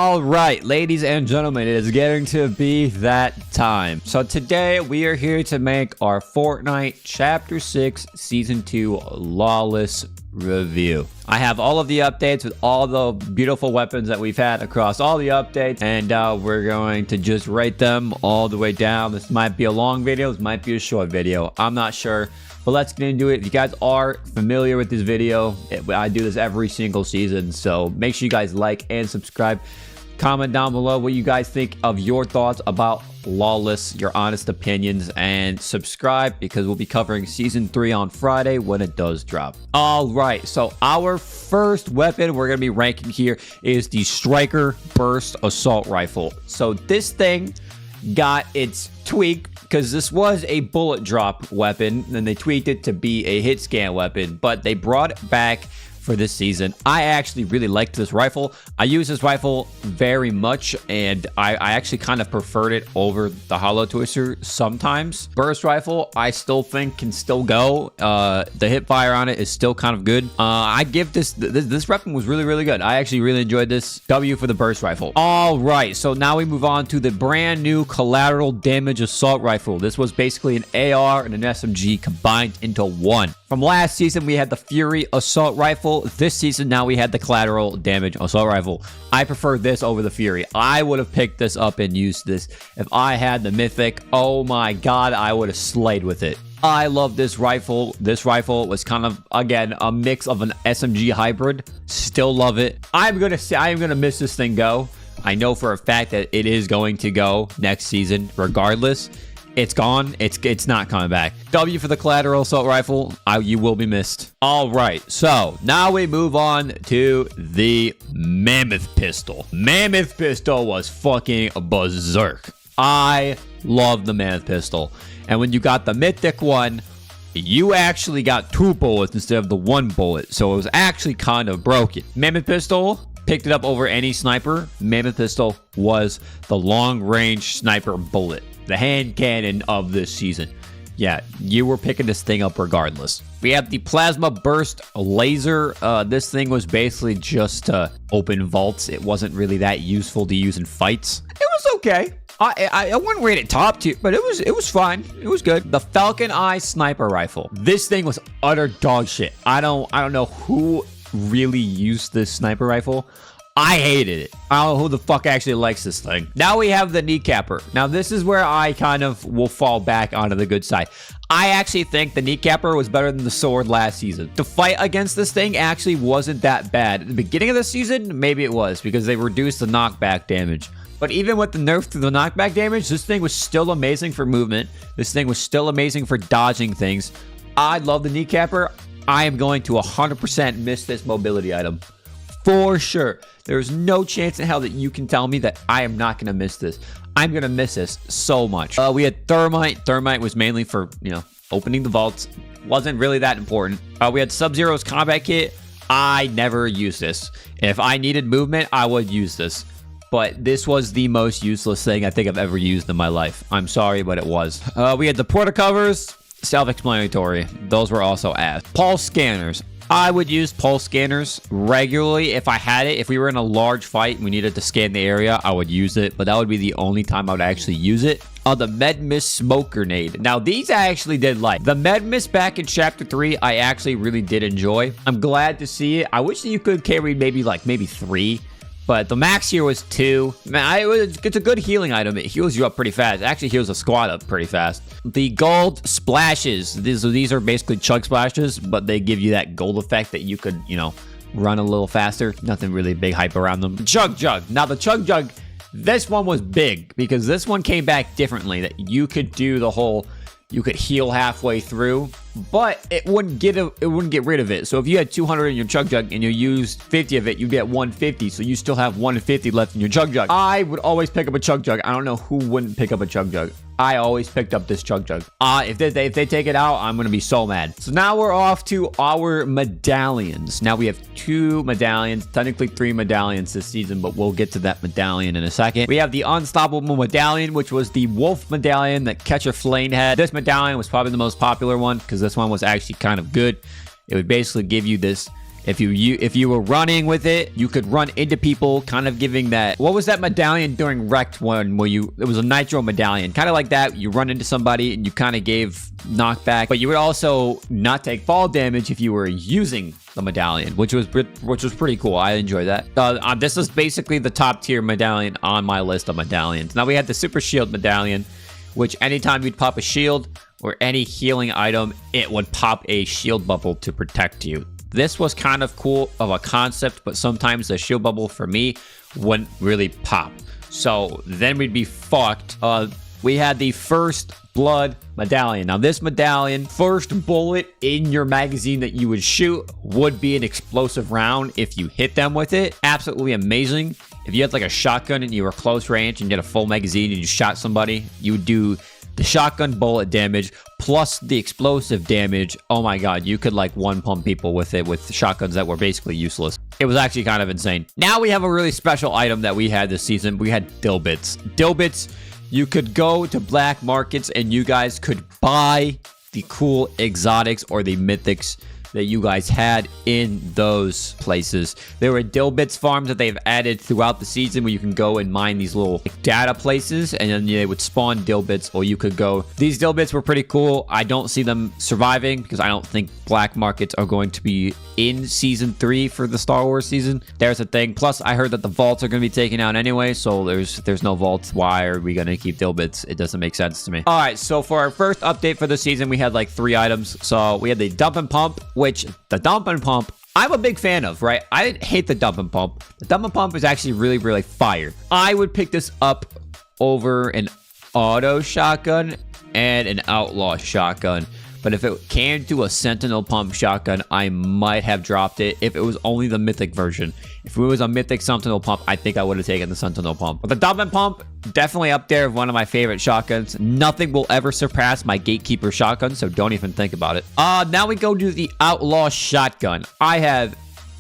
All right, ladies and gentlemen, it is getting to be that time. So today we are here to make our Fortnite Chapter 6 Season 2 Lawless review. I have all of the updates with all the beautiful weapons that we've had across all the updates, and we're going to just rate them all the way down. This might be a long video, this might be a short video, I'm not sure, but let's get into it. If you guys are familiar with this video, I do this every single season, so make sure you guys like and subscribe. Comment down below what you guys think of your thoughts about Lawless, your honest opinions, and subscribe because we'll be covering Season 3 on Friday when it does drop. All right, so our first weapon we're going to be ranking here is the Striker Burst Assault Rifle. So this thing got its tweak because this was a bullet drop weapon, and they tweaked it to be a hit scan weapon, but they brought it back for this season. I actually really liked this rifle. I use this rifle very much, and I actually kind of preferred it over the Hollow Twister sometimes. Burst rifle, I still think can still go. The hip fire on it is still kind of good. I give this weapon was really good. I actually really enjoyed this. W for the burst rifle. All right, so now we move on to the brand new collateral damage assault rifle. This was basically an AR and an SMG combined into one. From last season, we had the Fury assault rifle. This season, now we had the collateral damage assault rifle. I prefer this over the Fury. I would have picked this up and used this if I had the Mythic. Oh my god, I would have slayed with it. I love this rifle. This rifle was kind of, again, a mix of an SMG hybrid. Still love it. I'm gonna miss this thing go. I know for a fact that it is going to go next season regardless. It's gone. It's not coming back. W for the collateral assault rifle. You will be missed. All right. So now we move on to the Mammoth Pistol. Mammoth Pistol was fucking berserk. I love the Mammoth Pistol. And when you got the Mythic one, you actually got 2 bullets instead of the 1 bullet. So it was actually kind of broken. Mammoth Pistol, picked it up over any sniper. Mammoth Pistol was the long-range sniper bullet. The hand cannon of this season. Yeah, you were picking this thing up regardless. We have the Plasma Burst Laser. This thing was basically just to open vaults. It wasn't really that useful to use in fights. It was okay. I wouldn't rate it top tier, but it was fine. It was good. The Falcon Eye Sniper Rifle. This thing was utter dog shit. I don't know who really used this sniper rifle. I hated it. I don't know who the fuck actually likes this thing. Now we have the Kneecapper. Now this is where I kind of will fall back onto the good side. I actually think the Kneecapper was better than the sword last season. The fight against this thing actually wasn't that bad. At the beginning of the season, maybe it was because they reduced the knockback damage. But even with the nerf to the knockback damage, this thing was still amazing for movement. This thing was still amazing for dodging things. I love the Kneecapper. I am going to 100% miss this mobility item. For sure. There's no chance in hell that you can tell me that I am not going to miss this. I'm going to miss this so much. We had Thermite. Thermite was mainly for, opening the vaults. Wasn't really that important. We had Sub-Zero's combat kit. I never used this. If I needed movement, I would use this. But this was the most useless thing I think I've ever used in my life. I'm sorry, but it was. We had the porta covers. Self-explanatory. Those were also ass. Pulse scanners. I would use pulse scanners regularly if I had it. If we were in a large fight and we needed to scan the area, I would use it. But that would be the only time I would actually use it. The Med Mist Smoke Grenade. Now, these I actually did like. The Med Mist back in Chapter 3, I actually really did enjoy. I'm glad to see it. I wish that you could carry maybe 3. But the max here was 2. Man, it's a good healing item. It heals you up pretty fast. It actually heals a squad up pretty fast. The gold splashes. These are basically chug splashes, but they give you that gold effect that you could, run a little faster. Nothing really big hype around them. Chug Jug. Now, the Chug Jug, this one was big because this one came back differently. That you could do the whole... You could heal halfway through, but it wouldn't get rid of it. So if you had 200 in your Chug Jug and you used 50 of it, you get 150. So you still have 150 left in your Chug Jug. I would always pick up a Chug Jug. I don't know who wouldn't pick up a Chug Jug. I always picked up this Chug Jug. If they take it out, I'm gonna be so mad. So now we're off to our medallions. Now we have 2 medallions, technically 3 medallions this season, but we'll get to that medallion in a second. We have the Unstoppable Medallion, which was the Wolf Medallion that Catcher Flame had. This medallion was probably the most popular one because this one was actually kind of good. It would basically give you this If you were running with it, you could run into people, kind of giving that. What was that medallion during Wrecked one where it was a nitro medallion, kind of like that. You run into somebody and you kind of gave knockback, but you would also not take fall damage if you were using the medallion, which was pretty cool. I enjoyed that. This is basically the top tier medallion on my list of medallions. Now we had the super shield medallion, which anytime you'd pop a shield or any healing item, it would pop a shield bubble to protect you. This was kind of cool of a concept, but sometimes the shield bubble for me wouldn't really pop. So then we'd be fucked. We had the first blood medallion. Now this medallion, first bullet in your magazine that you would shoot would be an explosive round if you hit them with it. Absolutely amazing. If you had like a shotgun and you were close range and you had a full magazine and you shot somebody, you would do the shotgun bullet damage plus the explosive damage. Oh my god, you could like one pump people with it with shotguns that were basically useless. It was actually kind of insane. Now we have a really special item that we had this season. We had dill bits. Dill bits, you could go to black markets and you guys could buy the cool exotics or the mythics that you guys had in those places. There were dill bits farms that they've added throughout the season where you can go and mine these little data places and then they would spawn dill bits, or you could go. These dill bits were pretty cool. I don't see them surviving because I don't think black markets are going to be in season 3 for the Star Wars season. There's a thing. Plus I heard that the vaults are going to be taken out anyway, so there's no vaults. Why are we going to keep dill bits? It doesn't make sense to me. All right, so for our first update for the season, we had like 3 items. So we had the dump and pump, which the dump and pump I'm a big fan of, right? I hate the dump and pump. The dump and pump is actually really, really fire. I would pick this up over an auto shotgun and an outlaw shotgun. But if it came to a sentinel pump shotgun, I might have dropped it if it was only the mythic version. If it was a mythic sentinel pump, I think I would have taken the sentinel pump. But the dump and pump, definitely up there, one of my favorite shotguns. Nothing will ever surpass my gatekeeper shotgun, so don't even think about it. Now we go to the outlaw shotgun. I have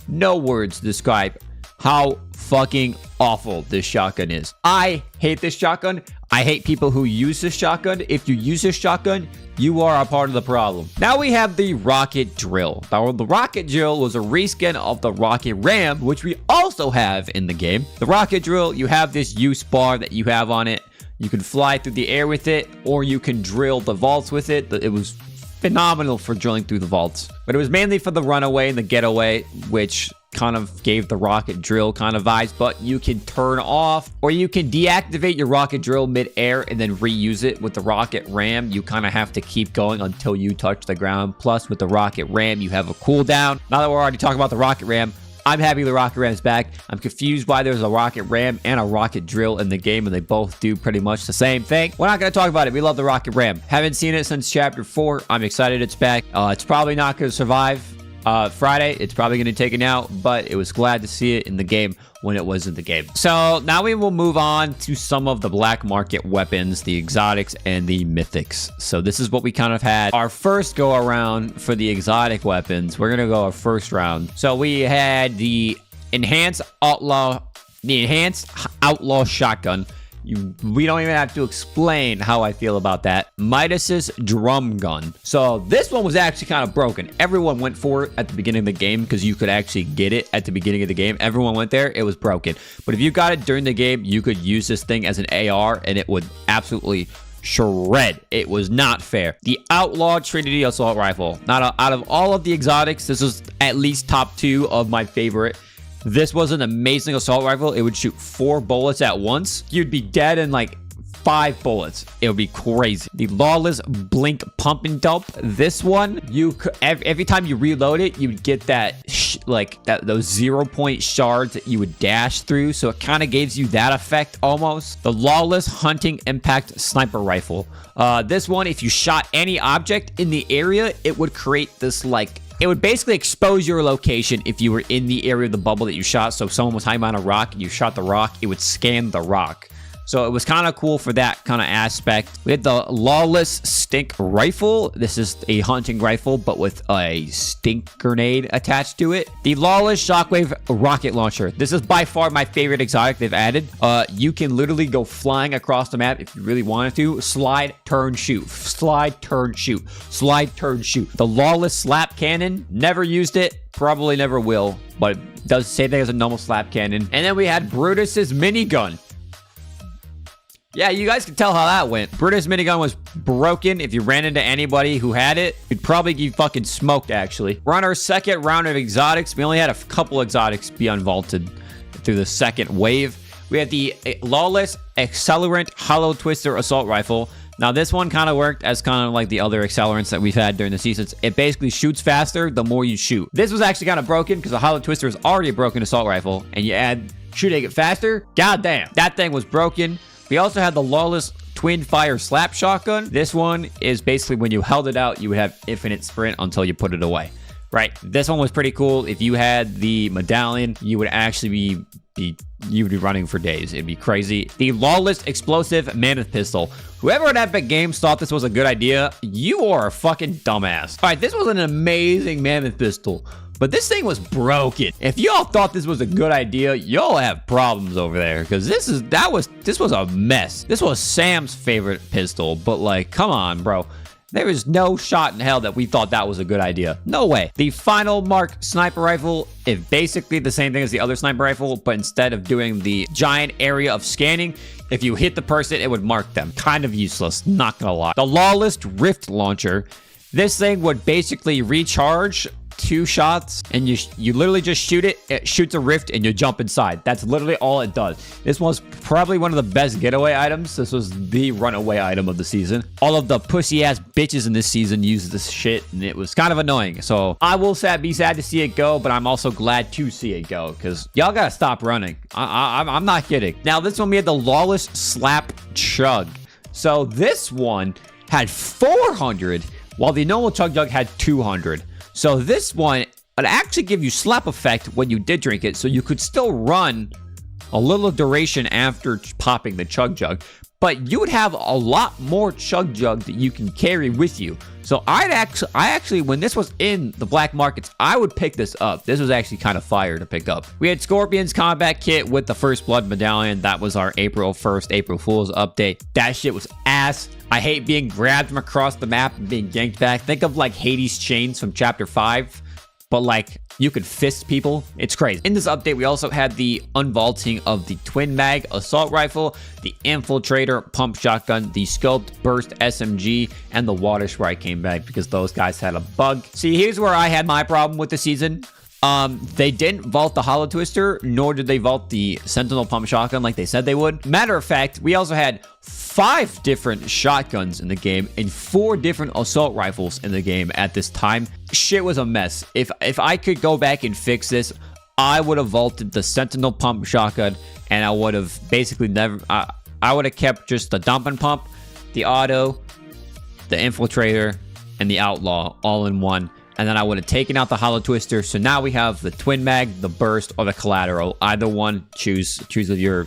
no words to describe how fucking awful this shotgun is. I hate this shotgun. I hate people who use this shotgun. If you use this shotgun, you are a part of the problem. Now we have the rocket drill. Now the rocket drill was a reskin of the rocket ram, which we also have in the game. The rocket drill, you have this use bar that you have on it. You can fly through the air with it, or you can drill the vaults with it. It was phenomenal for drilling through the vaults, but it was mainly for the runaway and the getaway, which kind of gave the rocket drill kind of vibes. But you can turn off or you can deactivate your rocket drill mid-air and then reuse it. With the rocket ram, you kind of have to keep going until you touch the ground. Plus with the rocket ram, you have a cooldown. Now that we're already talking about the rocket ram, I'm happy the rocket ram is back. I'm confused why there's a rocket ram and a rocket drill in the game, and they both do pretty much the same thing. We're not going to talk about it. We love the rocket ram. Haven't seen it since chapter 4. I'm excited it's back. It's probably not going to survive Friday. It's probably going to be taken out, but it was glad to see it in the game when it was in the game. So now we will move on to some of the black market weapons, the exotics and the mythics. So this is what we kind of had our first go around for the exotic weapons. We're going to go our first round. So we had the enhanced outlaw shotgun. We don't even have to explain how I feel about that. Midas's drum gun. So this one was actually kind of broken. Everyone went for it at the beginning of the game because you could actually get it at the beginning of the game. Everyone went there. It was broken. But if you got it during the game, you could use this thing as an AR and it would absolutely shred. It was not fair. The Outlaw Trinity Assault Rifle. Now, out of all of the exotics, this is at least top 2 of my favorite. This was an amazing assault rifle. It would shoot 4 bullets at once. You'd be dead in like 5 bullets. It would be crazy. The Lawless Blink Pump and Dump. This one, you could, every time you reload it, you would get that those 0-point shards that you would dash through. So it kind of gives you that effect almost. The Lawless Hunting Impact Sniper Rifle. This one, if you shot any object in the area, it would create this it would basically expose your location if you were in the area of the bubble that you shot. So if someone was hiding behind a rock and you shot the rock, it would scan the rock. So it was kind of cool for that kind of aspect. We had the Lawless Stink Rifle. This is a hunting rifle, but with a stink grenade attached to it. The Lawless Shockwave Rocket Launcher. This is by far my favorite exotic they've added. You can literally go flying across the map if you really wanted to. Slide, turn, shoot. Slide, turn, shoot. Slide, turn, shoot. The Lawless Slap Cannon. Never used it. Probably never will. But it does say there's a normal slap cannon. And then we had Brutus's minigun. Yeah, you guys can tell how that went. Brutus minigun was broken. If you ran into anybody who had it, you'd probably get fucking smoked, actually. We're on our second round of exotics. We only had a couple exotics be unvaulted through the second wave. We had the Lawless Accelerant Hollow Twister Assault Rifle. Now, this one kind of worked as kind of like the other accelerants that we've had during the seasons. It basically shoots faster the more you shoot. This was actually kind of broken because the Hollow Twister is already a broken assault rifle, and you add shooting it faster. God damn, that thing was broken. We also had the Lawless Twin Fire Slap Shotgun. This one is basically when you held it out, you would have infinite sprint until you put it away. Right. This one was pretty cool. If you had the medallion, you would actually you would be running for days. It'd be crazy. The Lawless Explosive Mammoth Pistol. Whoever at Epic Games thought this was a good idea, you are a fucking dumbass. All right, this was an amazing Mammoth Pistol, but this thing was broken. If y'all thought this was a good idea, y'all have problems over there, because this was a mess. This was Sam's favorite pistol, but like, come on, bro. There is no shot in hell that we thought that was a good idea. No way. The Final Mark Sniper Rifle is basically the same thing as the other sniper rifle, but instead of doing the giant area of scanning, if you hit the person, it would mark them. Kind of useless, not gonna lie. The Lawless Rift Launcher. This thing would basically recharge 2 shots, and you literally just shoot it. It shoots a rift, and you jump inside. That's literally all it does. This was probably one of the best getaway items. This was the runaway item of the season. All of the pussy-ass bitches in this season used this shit, and it was kind of annoying. So I will be sad to see it go, but I'm also glad to see it go, because y'all gotta stop running. I'm not kidding. Now, this one, we had the Lawless Slap Chug. So this one had 400, while the normal Chug Jug had 200. So this one, it actually give you slap effect when you did drink it, so you could still run a little duration after popping the Chug Jug, but you would have a lot more Chug Jug that you can carry with you. So I actually, when this was in the black markets, I would pick this up. This was actually kind of fire to pick up. We had Scorpion's Combat Kit with the First Blood Medallion. That was our April 1st, April Fool's update. That shit was ass. I hate being grabbed from across the map and being yanked back. Think of like Hades' chains from Chapter 5. But like, you could fist people. It's crazy. In this update, we also had the unvaulting of the Twin Mag Assault Rifle, the Infiltrator Pump Shotgun, the Scoped Burst SMG, and the Water Sprite came back because those guys had a bug. See, here's where I had my problem with the season. They didn't vault the Hollow Twister, nor did they vault the Sentinel Pump Shotgun like they said they would. Matter of fact, we also had 5 different shotguns in the game and 4 different assault rifles in the game at this time. Shit was a mess. If I could go back and fix this, I would have vaulted the Sentinel Pump Shotgun, and I would have basically never... I would have kept just the Dump and Pump, the Auto, the Infiltrator, and the Outlaw all in one. And then I would have taken out the Hollow Twister. So now we have the Twin Mag, the Burst, or the Collateral. Either one, choose your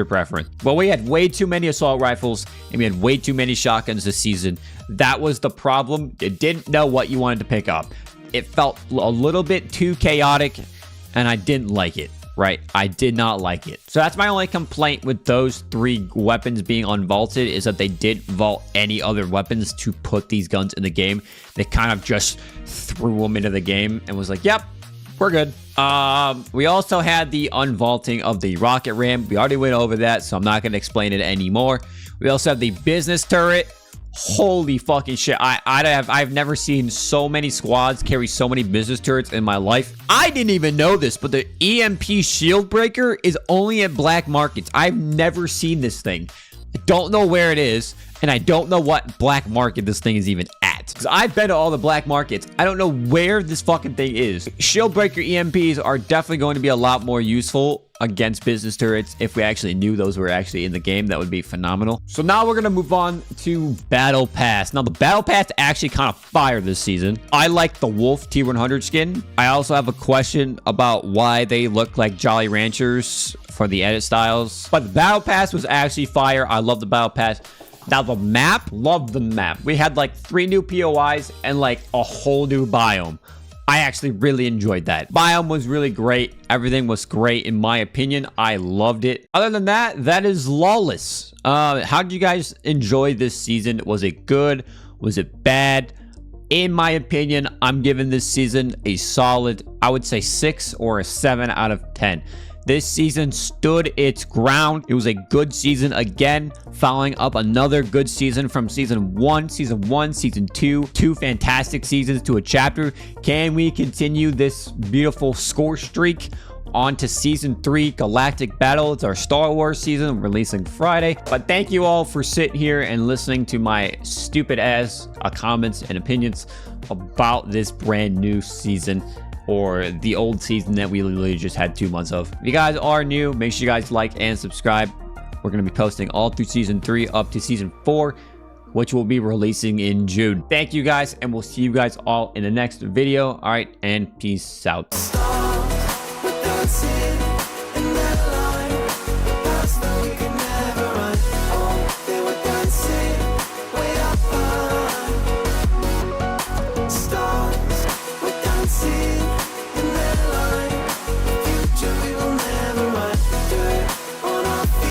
preference. Well, we had way too many assault rifles, and we had way too many shotguns this season. That was the problem. You didn't know what you wanted to pick up. It felt a little bit too chaotic, and I didn't like it. Right? I did not like it. So that's my only complaint with those 3 weapons being unvaulted, is that they didn't vault any other weapons to put these guns in the game. They kind of just threw them into the game and was like, yep, we're good. We also had the unvaulting of the rocket ram. We already went over that, so I'm not going to explain it anymore. We also have the business turret. Holy fucking shit. I've never seen so many squads carry so many business turrets in my life. I didn't even know this, but the EMP shield breaker is only at black markets. I've never seen this thing. I don't know where it is, and I don't know what black market this thing is even at. Because I've been to all the black markets. I don't know where this fucking thing is. Shield breaker EMPs are definitely going to be a lot more useful against business turrets. If we actually knew those were actually in the game, that would be phenomenal. So now we're going to move on to Battle Pass. Now, the Battle Pass actually kind of fire this season. I like the Wolf T100 skin. I also have a question about why they look like Jolly Ranchers for the edit styles. But the battle pass was actually fire. I love the battle pass. Now the map, love the map. We had like 3 new POIs and like a whole new biome. I actually really enjoyed that. Biome was really great. Everything was great in my opinion. I loved it. Other than that, that is Lawless. How did you guys enjoy this season? Was it good? Was it bad? In my opinion, I'm giving this season a solid, I would say 6 or a 7 out of 10. This season stood its ground. It was a good season again, following up another good season from season 1, season 2. 2 fantastic seasons to a chapter. Can we continue this beautiful score streak on to season 3 Galactic Battle? It's our Star Wars season, releasing Friday. But thank you all for sitting here and listening to my stupid ass comments and opinions about this brand new season, or the old season that we literally just had 2 months of. If you guys are new, make sure you guys like and subscribe. We're going to be posting all through season 3 up to season 4, which will be releasing in June. Thank you guys, and we'll see you guys all in the next video. All right, and peace out.